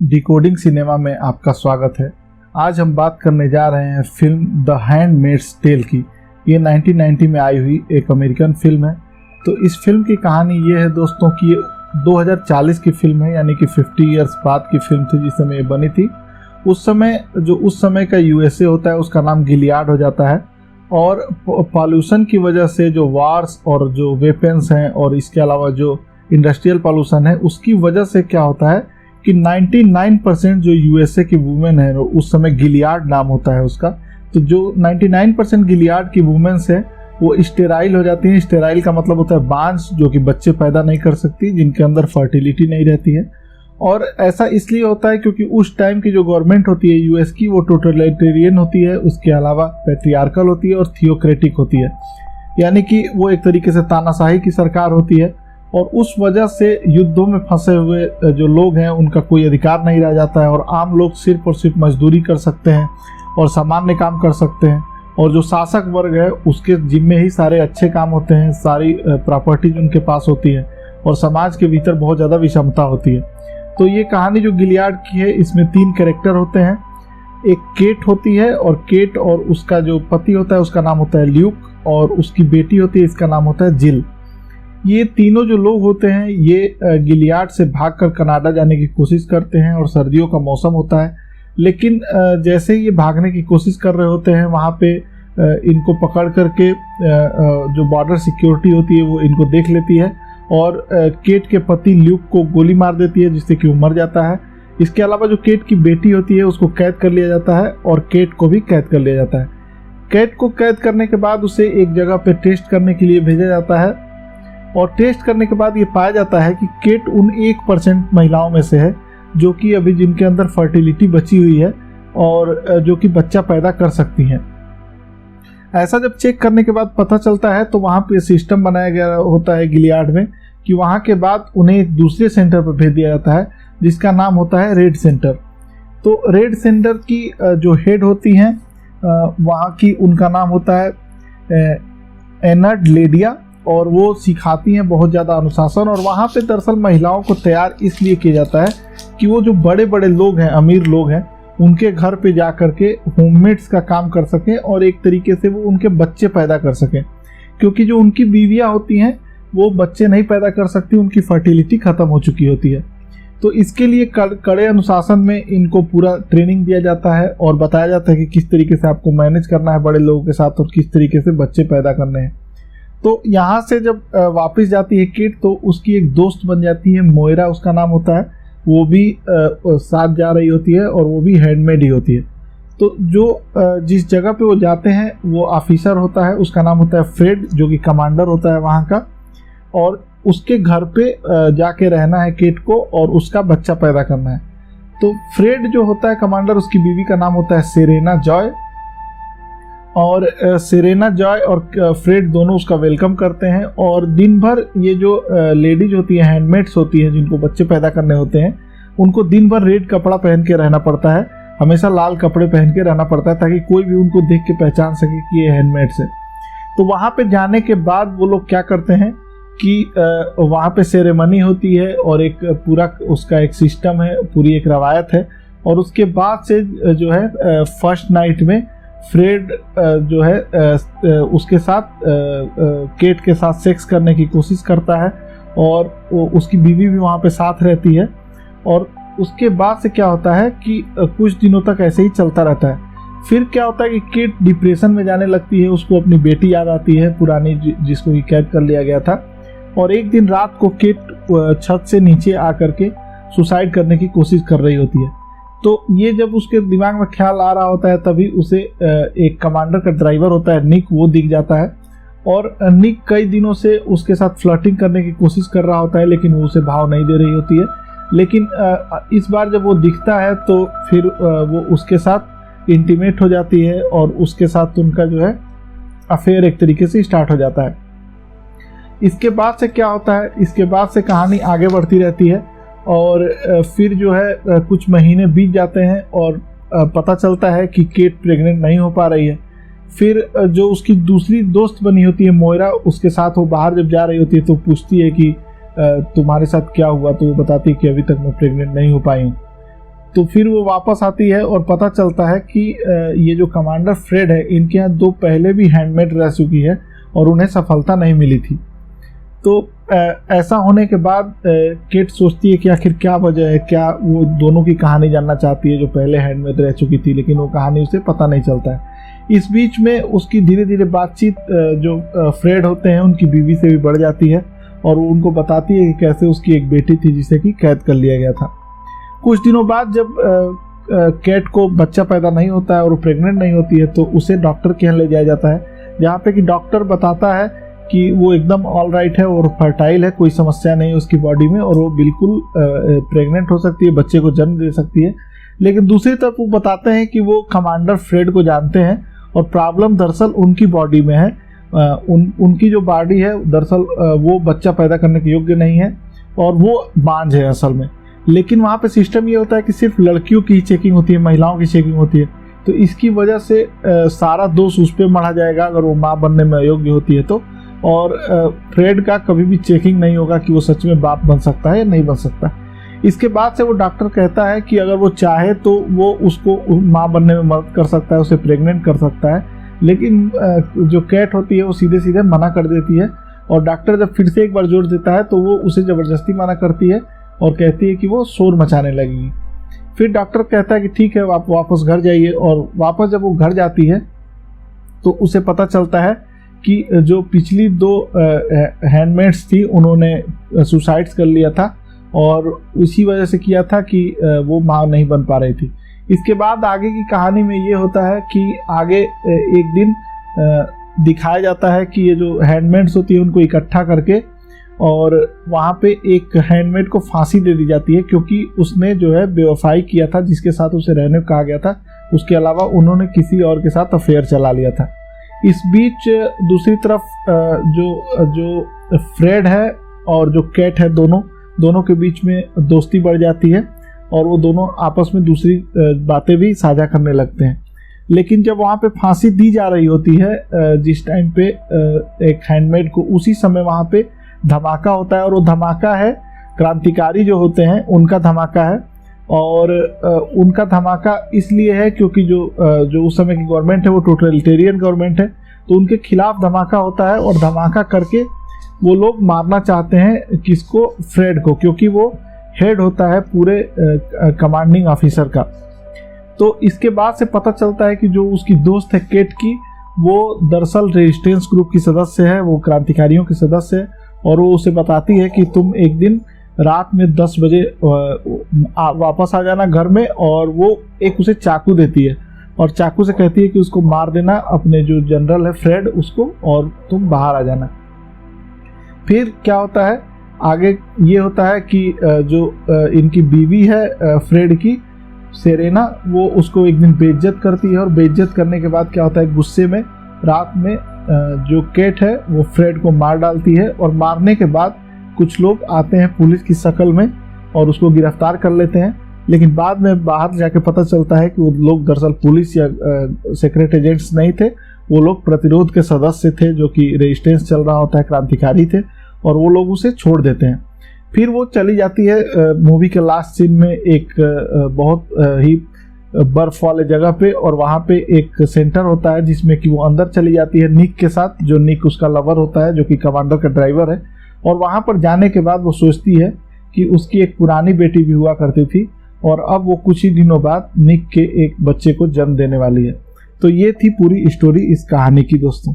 Decoding cinema में आपका स्वागत है। आज हम बात करने जा रहे हैं फिल्म द हैंडमेड्स टेल की। ये 1990 में आई हुई एक अमेरिकन फिल्म है। तो इस फिल्म की कहानी ये है दोस्तों कि ये 2040 की फिल्म है, यानी कि 50 ईयर्स बाद की फिल्म थी जिस समय ये बनी थी। उस समय का यूएसए होता है उसका नाम गिलियाड हो जाता है, और पॉल्यूशन की वजह से जो वार्स और जो वेपन्स हैं और इसके अलावा जो इंडस्ट्रियल पॉल्यूशन है उसकी वजह से क्या होता है कि 99% जो यूएसए की वुमेन है, उस समय गिलियाड नाम होता है उसका, तो जो 99% गिलियाड की वुमेन्स है वो स्टेराइल हो जाती हैं। स्टेराइल का मतलब होता है बांझ, जो कि बच्चे पैदा नहीं कर सकती, जिनके अंदर फर्टिलिटी नहीं रहती है। और ऐसा इसलिए होता है क्योंकि उस टाइम की जो गवर्नमेंट होती है यूएस की, वो टोटलिटेरियन होती है, उसके अलावा पैट्रियार्कल होती है और थियोक्रेटिक होती है, यानी कि वो एक तरीके से तानाशाही की सरकार होती है। और उस वजह से युद्धों में फंसे हुए जो लोग हैं उनका कोई अधिकार नहीं रह जाता है, और आम लोग सिर्फ और सिर्फ मजदूरी कर सकते हैं और सामान्य काम कर सकते हैं। और जो शासक वर्ग है उसके जिम्मे ही सारे अच्छे काम होते हैं, सारी प्रॉपर्टीज उनके पास होती है, और समाज के भीतर बहुत ज़्यादा विषमता होती है। तो ये कहानी जो गिलियाड की है, इसमें 3 कैरेक्टर होते हैं। एक केट होती है, और केट और उसका जो पति होता है उसका नाम होता है ल्यूक, और उसकी बेटी होती है, इसका नाम होता है जिल। ये तीनों जो लोग होते हैं ये गिलियाड से भागकर कनाडा जाने की कोशिश करते हैं, और सर्दियों का मौसम होता है। लेकिन जैसे ही ये भागने की कोशिश कर रहे होते हैं, वहाँ पे इनको पकड़ करके जो बॉर्डर सिक्योरिटी होती है वो इनको देख लेती है, और केट के पति ल्यूक को गोली मार देती है, जिससे कि वो मर जाता है। इसके अलावा जो केट की बेटी होती है उसको कैद कर लिया जाता है, और केट को भी कैद कर लिया जाता है। केट को कैद करने के बाद उसे एक जगह पे टेस्ट करने के लिए भेजा जाता है, और टेस्ट करने के बाद ये पाया जाता है कि केट उन 1% महिलाओं में से है जो कि अभी जिनके अंदर फर्टिलिटी बची हुई है और जो कि बच्चा पैदा कर सकती हैं। ऐसा जब चेक करने के बाद पता चलता है तो वहाँ पे सिस्टम बनाया गया होता है गिलियाड में कि वहाँ के बाद उन्हें एक दूसरे सेंटर पर भेज दिया जाता है जिसका नाम होता है रेड सेंटर। तो रेड सेंटर की जो हेड होती हैं वहाँ की, उनका नाम होता है एनर्ड लेडिया, और वो सिखाती हैं बहुत ज़्यादा अनुशासन। और वहाँ पे दरअसल महिलाओं को तैयार इसलिए किया जाता है कि वो जो बड़े बड़े लोग हैं, अमीर लोग हैं, उनके घर पे जा कर के होममेड्स का काम कर सकें, और एक तरीके से वो उनके बच्चे पैदा कर सकें, क्योंकि जो उनकी बीवियाँ होती हैं वो बच्चे नहीं पैदा कर सकती, उनकी फर्टिलिटी ख़त्म हो चुकी होती है। तो इसके लिए कड़े अनुशासन में इनको पूरा ट्रेनिंग दिया जाता है, और बताया जाता है कि किस तरीके से आपको मैनेज करना है बड़े लोगों के साथ, और किस तरीके से बच्चे पैदा करने हैं। तो यहाँ से जब वापस जाती है किट, तो उसकी एक दोस्त बन जाती है, मोयरा उसका नाम होता है, वो भी साथ जा रही होती है, और वो भी हैंडमेड ही होती है। तो जो जिस जगह पे वो जाते हैं वो ऑफिसर होता है, उसका नाम होता है फ्रेड, जो कि कमांडर होता है वहाँ का, और उसके घर पे जाके रहना है किट को, और उसका बच्चा पैदा करना है। तो फ्रेड जो होता है कमांडर, उसकी बीवी का नाम होता है सेरेना जॉय, और सेरेना जॉय और फ्रेड दोनों उसका वेलकम करते हैं। और दिन भर ये जो लेडीज होती है, हैंडमेड्स होती हैं, जिनको बच्चे पैदा करने होते हैं, उनको दिन भर रेड कपड़ा पहन के रहना पड़ता है, हमेशा लाल कपड़े पहन के रहना पड़ता है, ताकि कोई भी उनको देख के पहचान सके कि ये हैंडमेड्स है। तो वहाँ पे जाने के बाद वो लोग क्या करते हैं कि वहाँ पे सेरेमनी होती है, और एक पूरा उसका एक सिस्टम है, पूरी एक रवायत है। और उसके बाद से जो है फर्स्ट नाइट में फ्रेड जो है उसके साथ केट के साथ सेक्स करने की कोशिश करता है, और उसकी बीवी भी वहाँ पे साथ रहती है। और उसके बाद से क्या होता है कि कुछ दिनों तक ऐसे ही चलता रहता है। फिर क्या होता है कि केट डिप्रेशन में जाने लगती है, उसको अपनी बेटी याद आती है पुरानी, जिसको कि कैद कर लिया गया था। और एक दिन रात को केट छत से नीचे आकर के सुसाइड करने की कोशिश कर रही होती है। तो ये जब उसके दिमाग में ख्याल आ रहा होता है, तभी उसे एक कमांडर का ड्राइवर होता है निक, वो दिख जाता है। और निक कई दिनों से उसके साथ फ्लर्टिंग करने की कोशिश कर रहा होता है, लेकिन वो उसे भाव नहीं दे रही होती है। लेकिन इस बार जब वो दिखता है तो फिर वो उसके साथ इंटीमेट हो जाती है, और उसके साथ उनका जो है अफेयर एक तरीके से स्टार्ट हो जाता है। इसके बाद से क्या होता है, इसके बाद से कहानी आगे बढ़ती रहती है, और फिर जो है कुछ महीने बीत जाते हैं, और पता चलता है कि केट प्रेग्नेंट नहीं हो पा रही है। फिर जो उसकी दूसरी दोस्त बनी होती है मोयरा, उसके साथ वो बाहर जब जा रही होती है तो पूछती है कि तुम्हारे साथ क्या हुआ, तो वो बताती है कि अभी तक मैं प्रेग्नेंट नहीं हो पाई हूँ। तो फिर वो वापस आती है और पता चलता है कि ये जो कमांडर फ्रेड है इनके यहाँ 2 पहले भी हैंडमेड रह चुकी है और उन्हें सफलता नहीं मिली थी। तो ऐसा होने के बाद केट सोचती है कि आखिर क्या वजह है, क्या वो दोनों की कहानी जानना चाहती है जो पहले हैंडमेड रह चुकी थी, लेकिन वो कहानी उसे पता नहीं चलता है। इस बीच में उसकी धीरे धीरे बातचीत जो फ्रेड होते हैं उनकी बीवी से भी बढ़ जाती है और वो उनको बताती है कि कैसे उसकी एक बेटी थी जिसे कि कैद कर लिया गया था। कुछ दिनों बाद जब कैट को बच्चा पैदा नहीं होता है और वो प्रेग्नेंट नहीं होती है तो उसे डॉक्टर के यहाँ ले जाया जाता है, जहाँ पे कि डॉक्टर बताता है कि वो एकदम ऑल राइट है और फर्टाइल है, कोई समस्या नहीं है उसकी बॉडी में और वो बिल्कुल प्रेग्नेंट हो सकती है, बच्चे को जन्म दे सकती है। लेकिन दूसरी तरफ वो बताते हैं कि वो कमांडर फ्रेड को जानते हैं और प्रॉब्लम दरअसल उनकी बॉडी में है। उनकी जो बॉडी है दरअसल वो बच्चा पैदा करने के योग्य नहीं है और वो बांझ है असल में। लेकिन वहाँ पे सिस्टम ये होता है कि सिर्फ लड़कियों की चेकिंग होती है, महिलाओं की चेकिंग होती है, तो इसकी वजह से सारा दोष उस पर मढ़ा जाएगा अगर वो माँ बनने में अयोग्य होती है तो। और फ्रेड का कभी भी चेकिंग नहीं होगा कि वो सच में बाप बन सकता है या नहीं बन सकता। इसके बाद से वो डॉक्टर कहता है कि अगर वो चाहे तो वो उसको माँ बनने में मदद कर सकता है, उसे प्रेग्नेंट कर सकता है, लेकिन जो कैट होती है वो सीधे सीधे मना कर देती है। और डॉक्टर जब फिर से एक बार जोर देता है तो वो उसे ज़बरदस्ती मना करती है और कहती है कि वो शोर मचाने लगेगी। फिर डॉक्टर कहता है कि ठीक है आप वापस घर जाइए, और वापस जब वो घर जाती है तो उसे पता चलता है कि जो पिछली 2 हैंडमेड्स थी उन्होंने सुसाइड्स कर लिया था और उसी वजह से किया था कि वो माँ नहीं बन पा रही थी। इसके बाद आगे की कहानी में ये होता है कि आगे एक दिन दिखाया जाता है कि ये जो हैंडमेड्स होती है उनको इकट्ठा करके और वहाँ पे एक हैंडमेड को फांसी दे दी जाती है क्योंकि उसने जो है बेवफाई किया था जिसके साथ उसे रहने को कहा गया था। उसके अलावा उन्होंने किसी और के साथ अफेयर चला लिया था। इस बीच दूसरी तरफ जो फ्रेड है और जो कैट है दोनों के बीच में दोस्ती बढ़ जाती है और वो दोनों आपस में दूसरी बातें भी साझा करने लगते हैं। लेकिन जब वहाँ पे फांसी दी जा रही होती है जिस टाइम पे एक हैंडमेड को, उसी समय वहाँ पे धमाका होता है और वो धमाका है क्रांतिकारी जो होते हैं उनका धमाका है। और उनका धमाका इसलिए है क्योंकि जो उस समय की गवर्नमेंट है वो टोटलिटेरियन गवर्नमेंट है, तो उनके खिलाफ धमाका होता है और धमाका करके वो लोग मारना चाहते हैं किसको, फ्रेड को, क्योंकि वो हेड होता है पूरे कमांडिंग ऑफिसर का। तो इसके बाद से पता चलता है कि जो उसकी दोस्त है केट की, वो दरअसल रेजिस्टेंस ग्रुप की सदस्य है, वो क्रांतिकारियों की सदस्य है और वो उसे बताती है कि तुम एक दिन रात में 10 बजे वापस आ जाना घर में, और वो एक उसे चाकू देती है और चाकू से कहती है कि उसको मार देना, अपने जो जनरल है फ्रेड उसको, और तुम बाहर आ जाना। फिर क्या होता है आगे, ये होता है कि जो इनकी बीवी है फ्रेड की, सेरेना, वो उसको एक दिन बेइज्जत करती है और बेइज्जत करने के बाद क्या होता है, गुस्से में रात में जो केट है वो फ्रेड को मार डालती है। और मारने के बाद कुछ लोग आते हैं पुलिस की शक्ल में और उसको गिरफ्तार कर लेते हैं, लेकिन बाद में बाहर जाके पता चलता है कि वो लोग दरअसल पुलिस या सीक्रेट एजेंट्स नहीं थे, वो लोग प्रतिरोध के सदस्य थे जो कि रेजिस्टेंस चल रहा होता है, क्रांतिकारी थे, और वो लोग उसे छोड़ देते हैं। फिर वो चली जाती है मूवी के लास्ट सीन में एक बहुत ही बर्फ वाले जगह पे, और वहाँ पे एक सेंटर होता है जिसमें कि वो अंदर चली जाती है निक के साथ, जो निक उसका लवर होता है जो कि कमांडर का ड्राइवर है। और वहाँ पर जाने के बाद वो सोचती है कि उसकी एक पुरानी बेटी भी हुआ करती थी और अब वो कुछ ही दिनों बाद निक के एक बच्चे को जन्म देने वाली है। तो ये थी पूरी स्टोरी इस कहानी की दोस्तों।